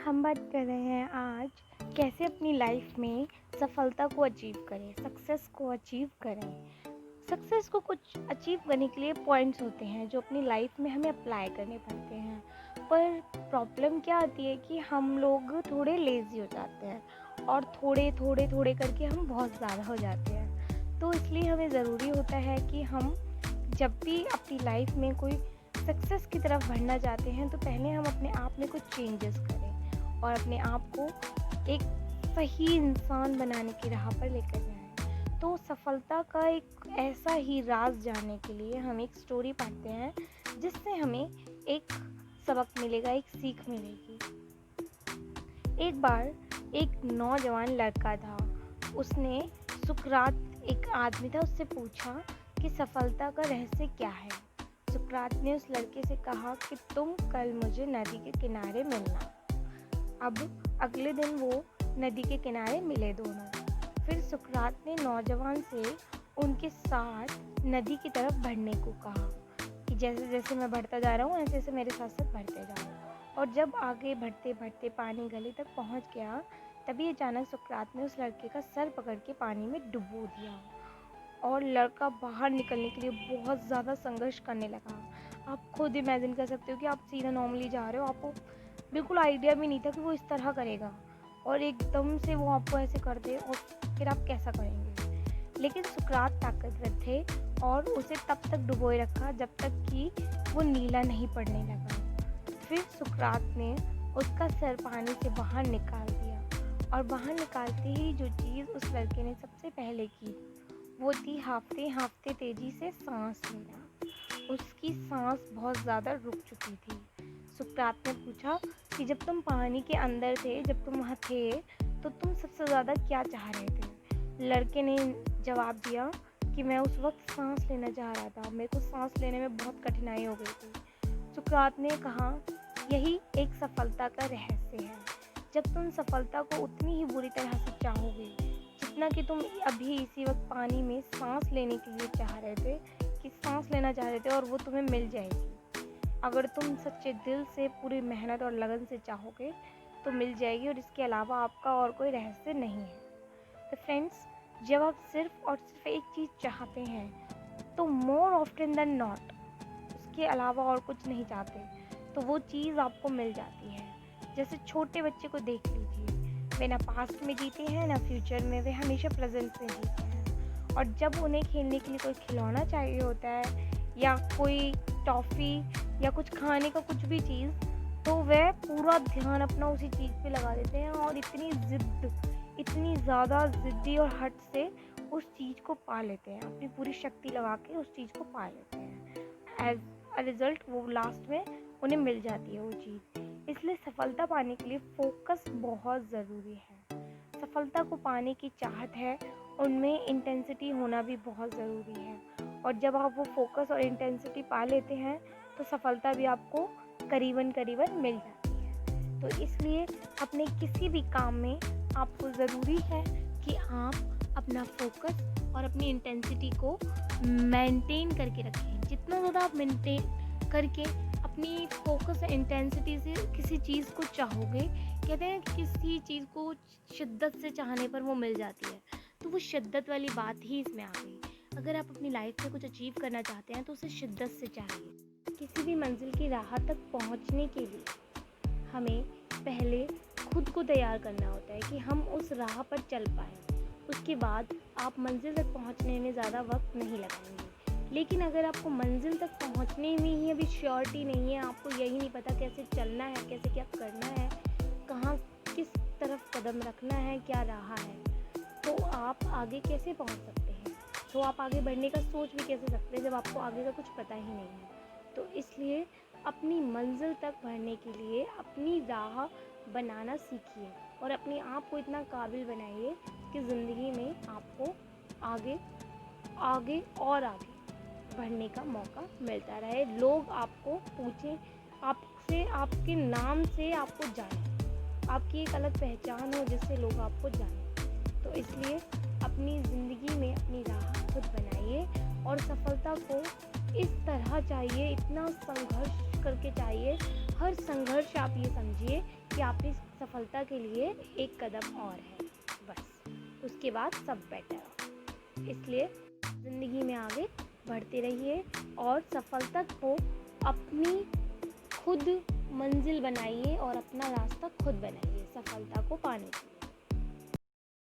हम बात कर रहे हैं आज कैसे अपनी लाइफ में सफलता को अचीव करें, सक्सेस को अचीव करें। सक्सेस को कुछ अचीव करने के लिए पॉइंट्स होते हैं जो अपनी लाइफ में हमें अप्लाई करने पड़ते हैं। पर प्रॉब्लम क्या आती है कि हम लोग थोड़े लेज़ी हो जाते हैं और थोड़े थोड़े थोड़े करके हम बहुत ज़्यादा हो जाते हैं। तो इसलिए हमें ज़रूरी होता है कि हम जब भी अपनी लाइफ में कोई सक्सेस की तरफ बढ़ना चाहते हैं तो पहले हम अपने आप में कुछ चेंजेस करें और अपने आप को एक सही इंसान बनाने की राह पर लेकर जाएं। तो सफलता का एक ऐसा ही राज जानने के लिए हम एक स्टोरी पढ़ते हैं जिससे हमें एक सबक मिलेगा, एक सीख मिलेगी। एक बार एक नौजवान लड़का था। उसने सुकरात, एक आदमी था, उससे पूछा कि सफलता का रहस्य क्या है। सुकरात ने उस लड़के से कहा कि तुम कल मुझे नदी के किनारे मिलना। अब अगले दिन वो नदी के किनारे मिले दोनों। फिर सुकरात ने नौजवान से उनके साथ नदी की तरफ बढ़ने को कहा कि जैसे जैसे मैं बढ़ता जा रहा हूँ ऐसे ऐसे मेरे साथ साथ बढ़ते जाओ। और जब आगे बढ़ते बढ़ते पानी गली तक पहुँच गया, तभी अचानक सुकरात ने उस लड़के का सर पकड़ के पानी में डुबो दिया और लड़का बाहर निकलने के लिए बहुत ज़्यादा संघर्ष करने लगा। आप खुद इमेजिन कर सकते हो कि आप सीधा नॉर्मली जा रहे हो, आपको बिल्कुल आइडिया भी नहीं था कि वो इस तरह करेगा और एकदम से वो आपको ऐसे कर दे और फिर आप कैसा करेंगे। लेकिन सुकरात ताकतवर थे और उसे तब तक डुबोए रखा जब तक कि वो नीला नहीं पड़ने लगा। फिर सुकरात ने उसका सर पानी से बाहर निकाल दिया और बाहर निकालते ही जो चीज़ उस लड़के ने सबसे पहले की वो थी हाँफते हाँफते तेजी से सांस लेना। उसकी सांस बहुत ज़्यादा रुक चुकी थी। सुकरात ने पूछा कि जब तुम पानी के अंदर थे, जब तुम वहाँ थे, तो तुम सबसे ज़्यादा क्या चाह रहे थे। लड़के ने जवाब दिया कि मैं उस वक्त सांस लेना चाह रहा था, मेरे को सांस लेने में बहुत कठिनाई हो गई थी। सुकरात ने कहा, यही एक सफलता का रहस्य है। जब तुम सफलता को उतनी ही बुरी तरह से चाहोगे जितना कि तुम अभी इसी वक्त पानी में सांस लेने के लिए चाह रहे थे, कि सांस लेना चाह रहे थे और वो तुम्हें मिल जाएगी। अगर तुम सच्चे दिल से पूरी मेहनत और लगन से चाहोगे तो मिल जाएगी और इसके अलावा आपका और कोई रहस्य नहीं है। तो फ्रेंड्स, जब आप सिर्फ और सिर्फ एक चीज़ चाहते हैं तो मोर ऑफ्टन देन नॉट उसके अलावा और कुछ नहीं चाहते तो वो चीज़ आपको मिल जाती है। जैसे छोटे बच्चे को देख लीजिए, वे ना पास्ट में जीते हैं ना फ्यूचर में, वे हमेशा प्रेजेंट में जीते हैं। और जब उन्हें खेलने के लिए कोई खिलौना चाहिए होता है या कोई टॉफ़ी या कुछ खाने का कुछ भी चीज़, तो वह पूरा ध्यान अपना उसी चीज़ पे लगा देते हैं और इतनी ज़्यादा ज़िद्दी और हट से उस चीज़ को पा लेते हैं, अपनी पूरी शक्ति लगा के उस चीज़ को पा लेते हैं। एज अ रिज़ल्ट वो लास्ट में उन्हें मिल जाती है वो चीज़। इसलिए सफलता पाने के लिए फोकस बहुत ज़रूरी है। सफलता को पाने की चाहत है, उनमें इंटेंसिटी होना भी बहुत ज़रूरी है। और जब आप वो फोकस और इंटेंसिटी पा लेते हैं तो सफलता भी आपको करीबन करीबन मिल जाती है। तो इसलिए अपने किसी भी काम में आपको ज़रूरी है कि आप अपना फोकस और अपनी इंटेंसिटी को मेंटेन करके रखें। जितना ज़्यादा आप मेंटेन करके अपनी फोकस और इंटेंसिटी से किसी चीज़ को चाहोगे, कहते हैं कि किसी चीज़ को शिद्दत से चाहने पर वो मिल जाती है, तो वो शिद्दत वाली बात ही इसमें आ गई। अगर आप अपनी लाइफ में कुछ अचीव करना चाहते हैं तो उसे शिद्दत से चाहिए। किसी भी मंजिल की राह तक पहुंचने के लिए हमें पहले खुद को तैयार करना होता है कि हम उस राह पर चल पाएँ। उसके बाद आप मंजिल तक पहुंचने में ज़्यादा वक्त नहीं लगाएंगे। लेकिन अगर आपको मंजिल तक पहुंचने में ही अभी श्योरिटी नहीं है, आपको यही नहीं पता कैसे चलना है, कैसे क्या करना है, कहाँ किस तरफ कदम रखना है, क्या राह है, तो आप आगे कैसे पहुंच सकते हैं। तो आप आगे बढ़ने का सोच भी कैसे सकते हैं जब आपको आगे का कुछ पता ही नहीं है। तो इसलिए अपनी मंजिल तक बढ़ने के लिए अपनी राह बनाना सीखिए और अपने आप को इतना काबिल बनाइए कि ज़िंदगी में आपको आगे आगे और आगे बढ़ने का मौका मिलता रहे। लोग आपको पूछें, आपसे, आपके नाम से आपको जाने, आपकी एक अलग पहचान हो जिससे लोग आपको जाने। तो इसलिए अपनी ज़िंदगी में अपनी राह खुद बनाइए और सफलता को इस तरह चाहिए, इतना संघर्ष करके चाहिए। हर संघर्ष आप ये समझिए कि आपकी सफलता के लिए एक कदम और है, बस उसके बाद सब बेटर। इसलिए ज़िंदगी में आगे बढ़ते रहिए और सफलता को अपनी खुद मंजिल बनाइए और अपना रास्ता खुद बनाइए सफलता को पाने के लिए।